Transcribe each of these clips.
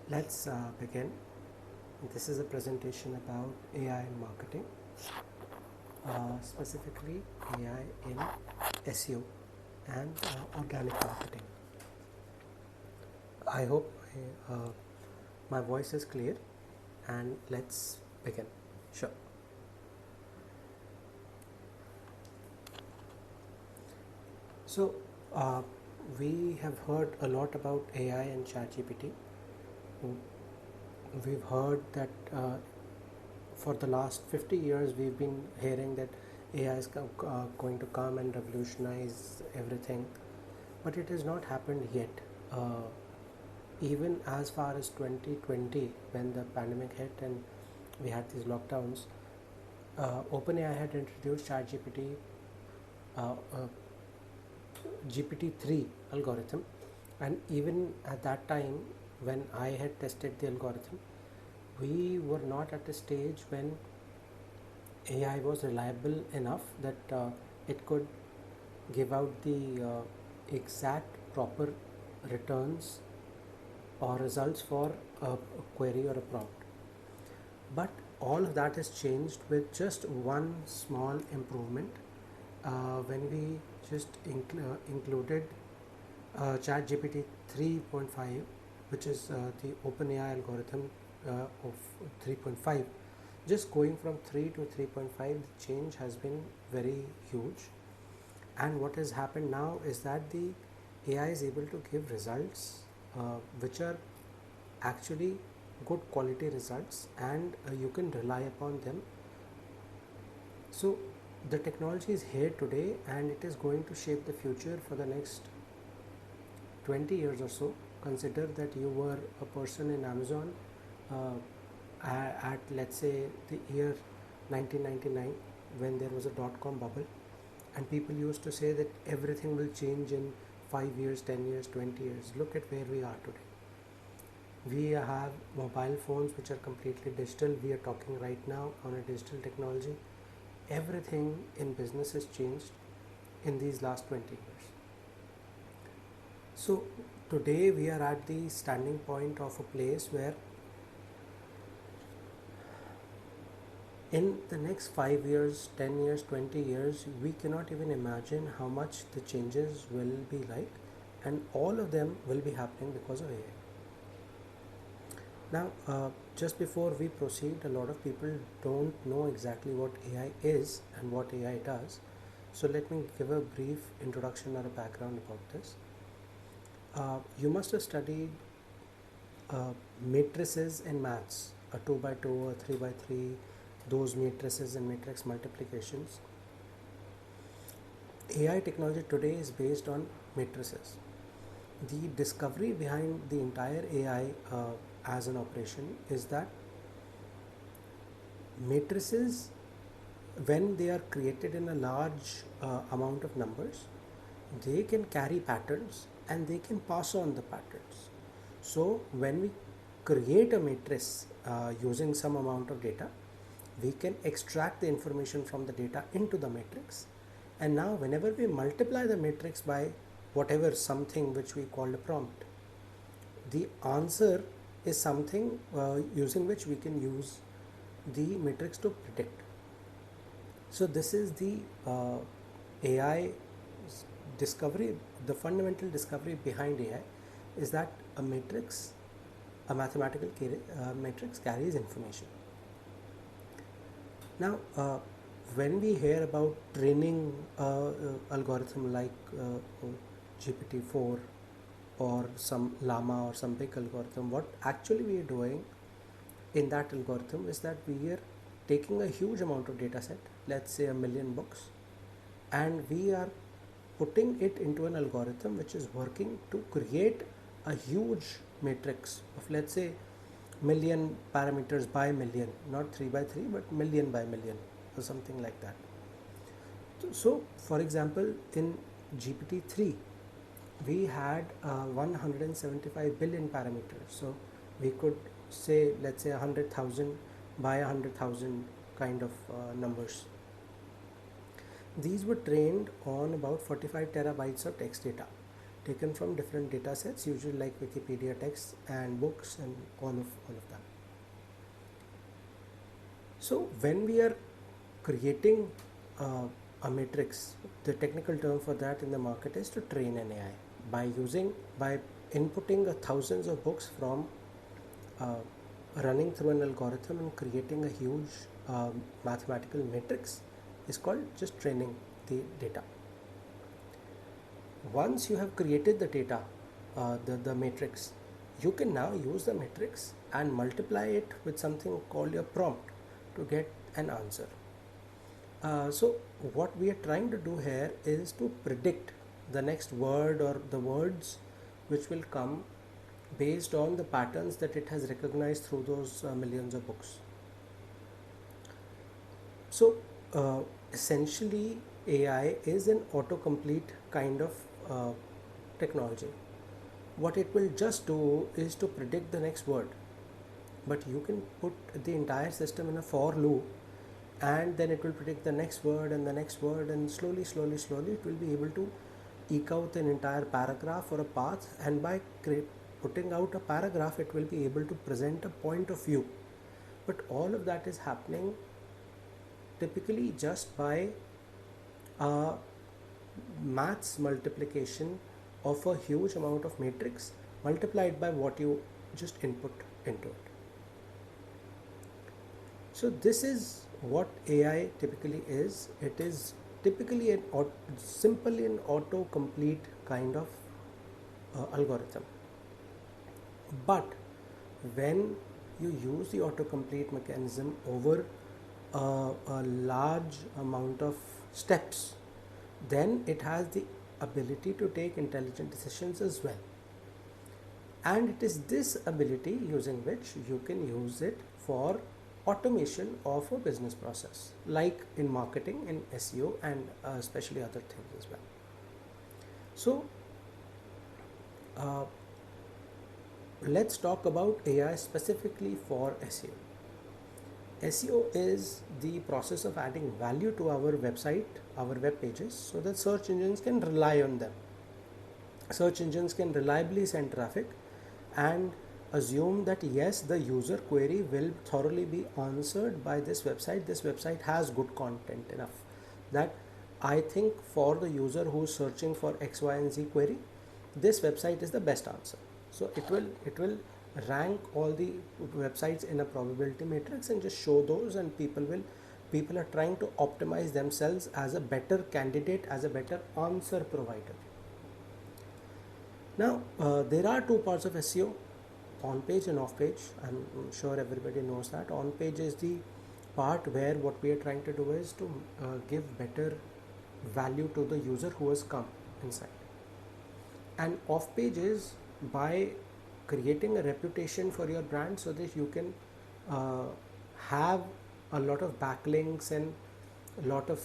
Let's begin. This is a presentation about AI and marketing, specifically AI in SEO and organic marketing. I hope my voice is clear, and let's begin. Sure. So, we have heard a lot about AI and ChatGPT. We've heard that for the last 50 years we've been hearing that AI is going to come and revolutionize everything, but it has not happened yet. Even as far as 2020, when the pandemic hit and we had these lockdowns, OpenAI had introduced ChatGPT, GPT-3 algorithm, and even at that time when I had tested the algorithm, we were not at a stage when AI was reliable enough that it could give out the exact proper returns or results for a query or a prompt. But all of that has changed with just one small improvement when we just included ChatGPT 3.5, which is the OpenAI algorithm of 3.5. Just going from 3 to 3.5, the change has been very huge. And what has happened now is that the AI is able to give results which are actually good quality results, and you can rely upon them. So the technology is here today, and it is going to shape the future for the next 20 years or so. Consider that you were a person in Amazon at let's say the year 1999, when there was a dot-com bubble, and people used to say that everything will change in 5 years, 10 years, 20 years. Look at where we are today. We have mobile phones which are completely digital. We are talking right now on a digital technology. Everything in business has changed in these last 20 years. So today we are at the standing point of a place where in the next 5 years, 10 years, 20 years, we cannot even imagine how much the changes will be like, and all of them will be happening because of AI. Now, just before we proceed, a lot of people don't know exactly what AI is and what AI does. So let me give a brief introduction or a background about this. You must have studied matrices in maths, a 2 by 2, a 3 by 3, those matrices and matrix multiplications. AI technology today is based on matrices. The discovery behind the entire AI as an operation is that matrices, when they are created in a large amount of numbers, they can carry patterns and they can pass on the patterns. So when we create a matrix using some amount of data, we can extract the information from the data into the matrix, and now whenever we multiply the matrix by whatever something which we call a prompt, the answer is something using which we can use the matrix to predict. So this is the AI discovery. The fundamental discovery behind AI is that a matrix, a mathematical matrix, carries information. Now, when we hear about training algorithm like GPT-4 or some llama or some big algorithm, what actually we are doing in that algorithm is that we are taking a huge amount of data set, let's say 1 million books, and we are putting it into an algorithm which is working to create a huge matrix of, let's say, million parameters by million, not 3 by 3 but million by million or something like that. So for example, in GPT-3 we had 175 billion parameters, so we could say, let's say, 100,000 by 100,000 kind of numbers. These were trained on about 45 terabytes of text data. taken from different data sets, usually like Wikipedia texts and books and all of that. So when we are creating a matrix, the technical term for that in the market is to train an AI by inputting thousands of books from uh, running through an algorithm and creating a huge mathematical matrix is called just training the data. Once you have created the data, the matrix, you can now use the matrix and multiply it with something called your prompt to get an answer. So what we are trying to do here is to predict the next word or the words which will come based on the patterns that it has recognized through those millions of books. So essentially AI is an autocomplete kind of technology. What it will just do is to predict the next word, but you can put the entire system in a for loop, and then it will predict the next word and the next word, and slowly it will be able to eke out an entire paragraph or a path, and by putting out a paragraph it will be able to present a point of view. But all of that is happening typically just by maths multiplication of a huge amount of matrix multiplied by what you just input into it. So this is what AI typically is. It is typically simply an autocomplete kind of algorithm. But when you use the autocomplete mechanism over a large amount of steps, then it has the ability to take intelligent decisions as well. And it is this ability using which you can use it for automation of a business process, like in marketing, in SEO, and especially other things as well. So let's talk about AI specifically for SEO. SEO is the process of adding value to our website, our web pages, so that search engines can rely on them. Search engines can reliably send traffic and assume that yes, the user query will thoroughly be answered by this website. This website has good content enough that I think for the user who is searching for X, Y, and Z query, this website is the best answer. So it will rank all the websites in a probability matrix and just show those, and people are trying to optimize themselves as a better candidate, as a better answer provider. Now there are two parts of SEO, on page and off page. I'm sure everybody knows that. On page is the part where what we are trying to do is to give better value to the user who has come inside, and off page is by creating a reputation for your brand so that you can have a lot of backlinks and a lot of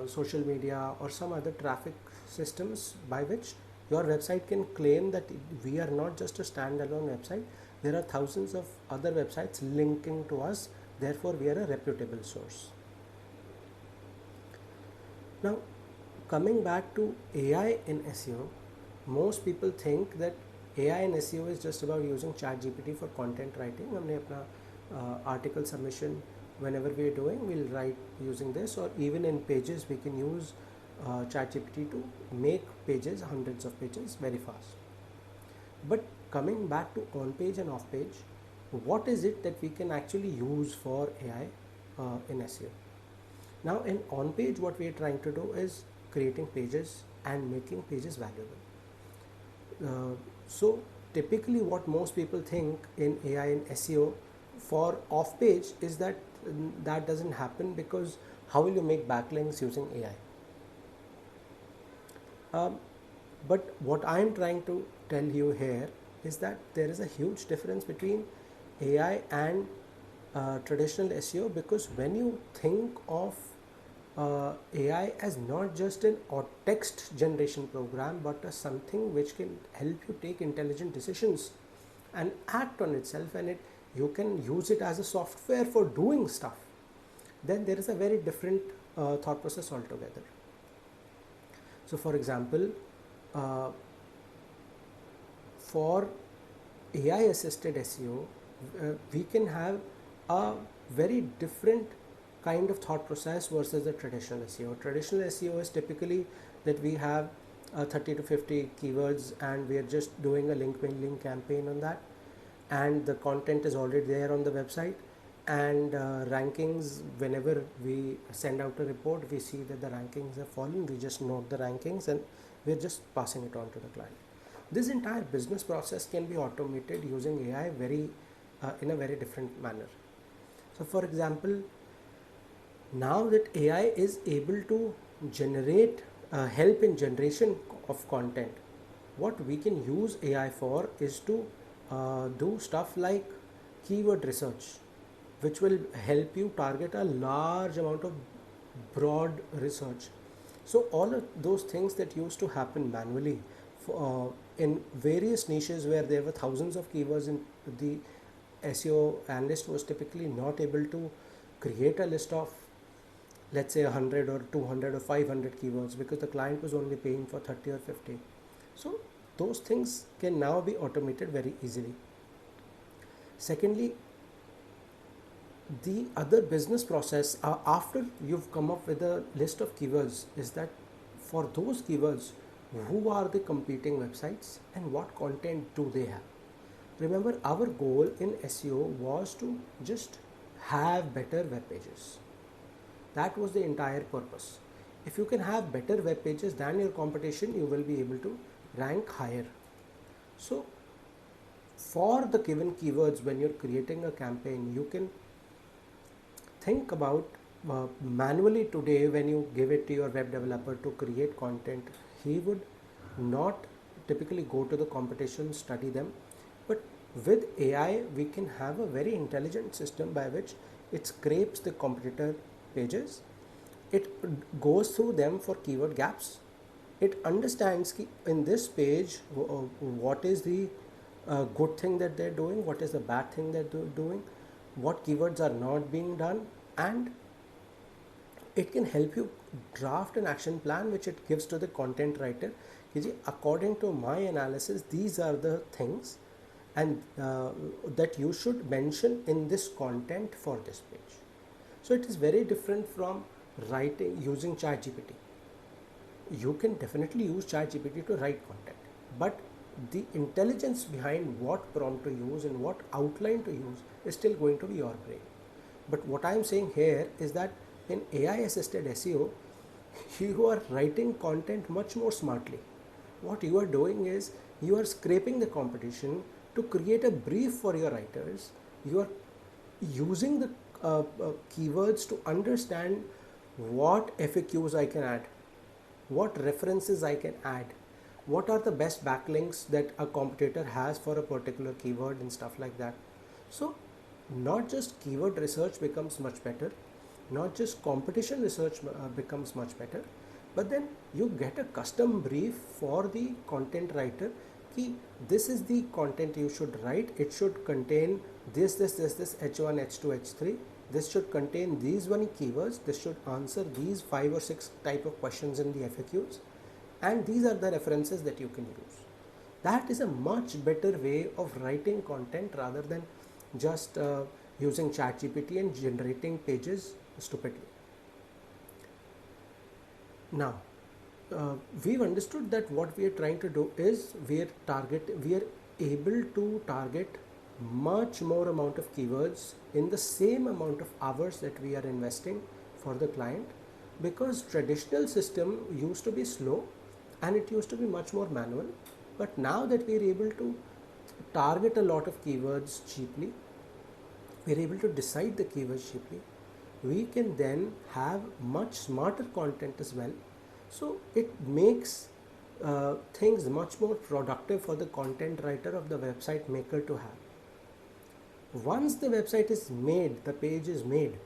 social media or some other traffic systems by which your website can claim that we are not just a standalone website, there are thousands of other websites linking to us, therefore we are a reputable source. Now coming back to AI in SEO, most people think that AI in SEO is just about using ChatGPT for content writing. हमने अपना article submission whenever we are doing, we'll write using this, or even in pages we can use ChatGPT to make pages, hundreds of pages, very fast. But coming back to on page and off page, what is it that we can actually use for AI in SEO? Now in on page, what we are trying to do is creating pages and making pages valuable. So typically what most people think in AI and SEO for off page is that that doesn't happen, because how will you make backlinks using AI? But what I am trying to tell you here is that there is a huge difference between AI and traditional SEO, because when you think of AI as not just an text generation program, but as something which can help you take intelligent decisions and act on itself, and you can use it as a software for doing stuff, then there is a very different thought process altogether. So for example, for AI assisted SEO, we can have a very different kind of thought process versus the traditional SEO. Traditional SEO is typically that we have 30 to 50 keywords and we are just doing a link building campaign on that, and the content is already there on the website, and rankings, whenever we send out a report, we see that the rankings have fallen, we just note the rankings and we're just passing it on to the client. This entire business process can be automated using AI in a very different manner. So for example, now that AI is able to generate help in generation of content, what we can use AI for is to do stuff like keyword research, which will help you target a large amount of broad research. So all of those things that used to happen manually in various niches where there were thousands of keywords, in the SEO analyst was typically not able to create a list of, let's say, 100 or 200 or 500 keywords because the client was only paying for 30 or 50. So those things can now be automated very easily. Secondly, the other business process after you've come up with a list of keywords is that for those keywords, who are the competing websites and what content do they have? Remember, our goal in SEO was to just have better web pages. That was the entire purpose. If you can have better web pages than your competition, you will be able to rank higher. So for the given keywords, when you're creating a campaign, you can think about manually today. When you give it to your web developer to create content, he would not typically go to the competition, study them, but with AI we can have a very intelligent system by which it scrapes the competitor pages, it goes through them for keyword gaps, it understands in this page what is the good thing that they're doing, what is the bad thing that they're doing, what keywords are not being done, and it can help you draft an action plan which it gives to the content writer. According to my analysis, these are the things and that you should mention in this content for this page. So it is very different from writing using ChatGPT. You can definitely use ChatGPT to write content, but the intelligence behind what prompt to use and what outline to use is still going to be your brain. But what I am saying here is that in AI assisted SEO, you are writing content much more smartly. What you are doing is you are scraping the competition to create a brief for your writers. You are using the keywords to understand what FAQs I can add, what references I can add, what are the best backlinks that a competitor has for a particular keyword and stuff like that. So not just keyword research becomes much better, not just competition research becomes much better, but then you get a custom brief for the content writer. This is the content you should write. It should contain this H1, H2, H3. This should contain these many keywords. This should answer these 5 or 6 type of questions in the FAQs. And these are the references that you can use. That is a much better way of writing content rather than just using ChatGPT and generating pages stupidly. Now, we've understood that what we are trying to do is we are able to target much more amount of keywords in the same amount of hours that we are investing for the client, because traditional system used to be slow and it used to be much more manual. But now that we are able to target a lot of keywords cheaply, we are able to decide the keywords cheaply, we can then have much smarter content as well. So it makes things much more productive for the content writer of the website maker to have. Once the website is made, the page is made,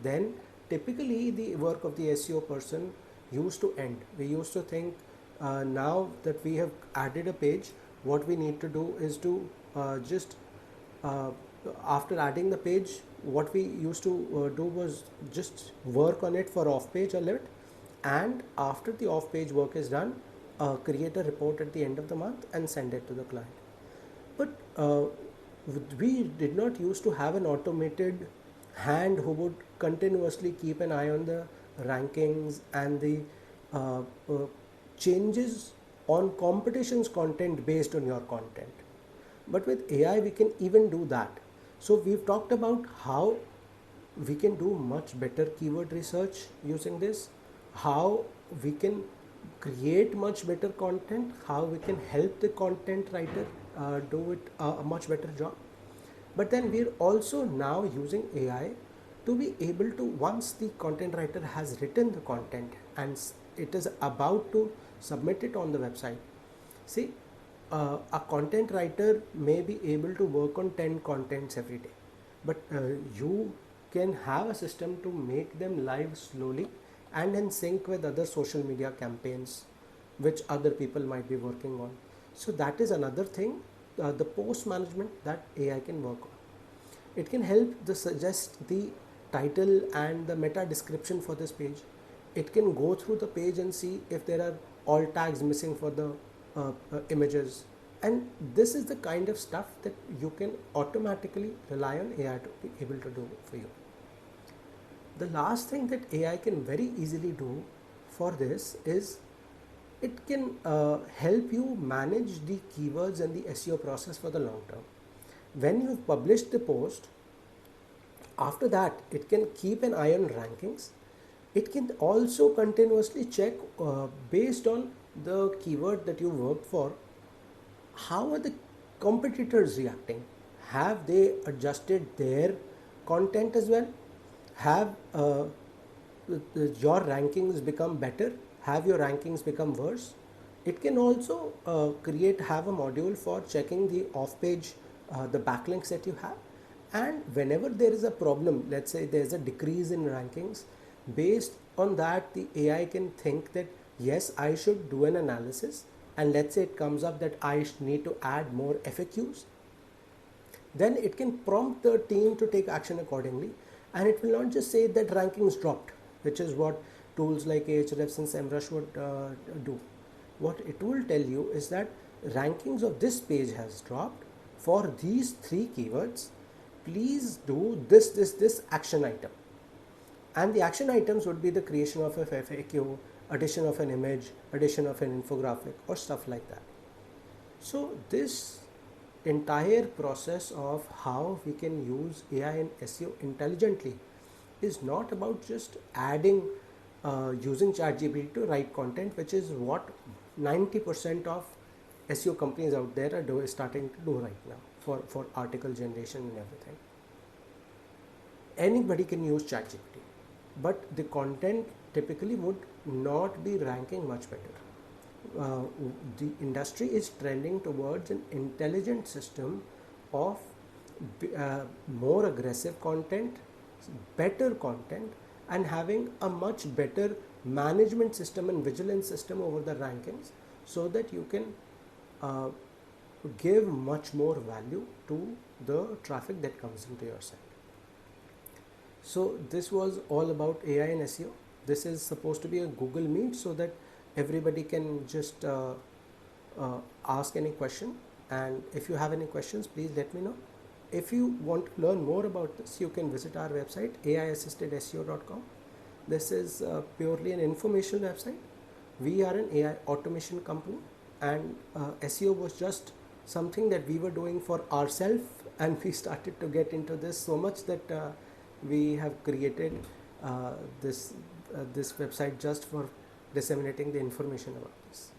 then typically the work of the SEO person used to end. We used to think now that we have added a page, what we need to do is to after adding the page, what we used to do was just work on it for off page a little, and after the off page work is done, create a report at the end of the month and send it to the client. But we did not used to have an automated hand who would continuously keep an eye on the rankings and the uh, uh, changes on competition's content based on your content. But with AI, we can even do that. So we've talked about how we can do much better keyword research using this, how we can create much better content, how we can help the content writer do it a much better job. But then we're also now using AI to be able to, once the content writer has written the content and it is about to submit it on the website. See, a content writer may be able to work on 10 contents every day, but you can have a system to make them live slowly and in sync with other social media campaigns which other people might be working on. So that is another thing, the post management that AI can work on. It can help to suggest the title and the meta description for this page. It can go through the page and see if there are alt tags missing for the images. And this is the kind of stuff that you can automatically rely on AI to be able to do for you. The last thing that AI can very easily do for this is it can help you manage the keywords and the SEO process for the long term. When you've published the post, after that it can keep an eye on rankings. It can also continuously check based on the keyword that you worked for, how are the competitors reacting? Have they adjusted their content as well? Have your rankings become better? Have your rankings become worse? It can also have a module for checking the off-page, the backlinks that you have. And whenever there is a problem, let's say there's a decrease in rankings, based on that the AI can think that yes, I should do an analysis, and let's say it comes up that I need to add more FAQs, then it can prompt the team to take action accordingly, and it will not just say that rankings dropped, which is what tools like Ahrefs and SEMrush would do. What it will tell you is that rankings of this page has dropped for these 3 keywords. Please do this action item. And the action items would be the creation of a FAQ, addition of an image, addition of an infographic, or stuff like that. So this entire process of how we can use AI and SEO intelligently is not about just adding using ChatGPT to write content, which is what 90% of SEO companies out there are starting to do right now for article generation and everything. Anybody can use ChatGPT, but the content typically would not be ranking much better. The industry is trending towards an intelligent system of more aggressive content, better content, and having a much better management system and vigilance system over the rankings, so that you can give much more value to the traffic that comes into your site. So this was all about AI and SEO. This is supposed to be a Google Meet so that everybody can just ask any question, and if you have any questions, please let me know. If you want to learn more about this, you can visit our website aiassistedseo.com. This is purely an informational website. We are an AI automation company, and SEO was just something that we were doing for ourselves, and we started to get into this so much that we have created this website just for disseminating the information about this.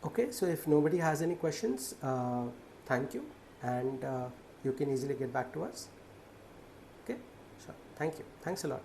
Okay, so if nobody has any questions, thank you, and you can easily get back to us. Okay, sure. Thank you. Thanks a lot.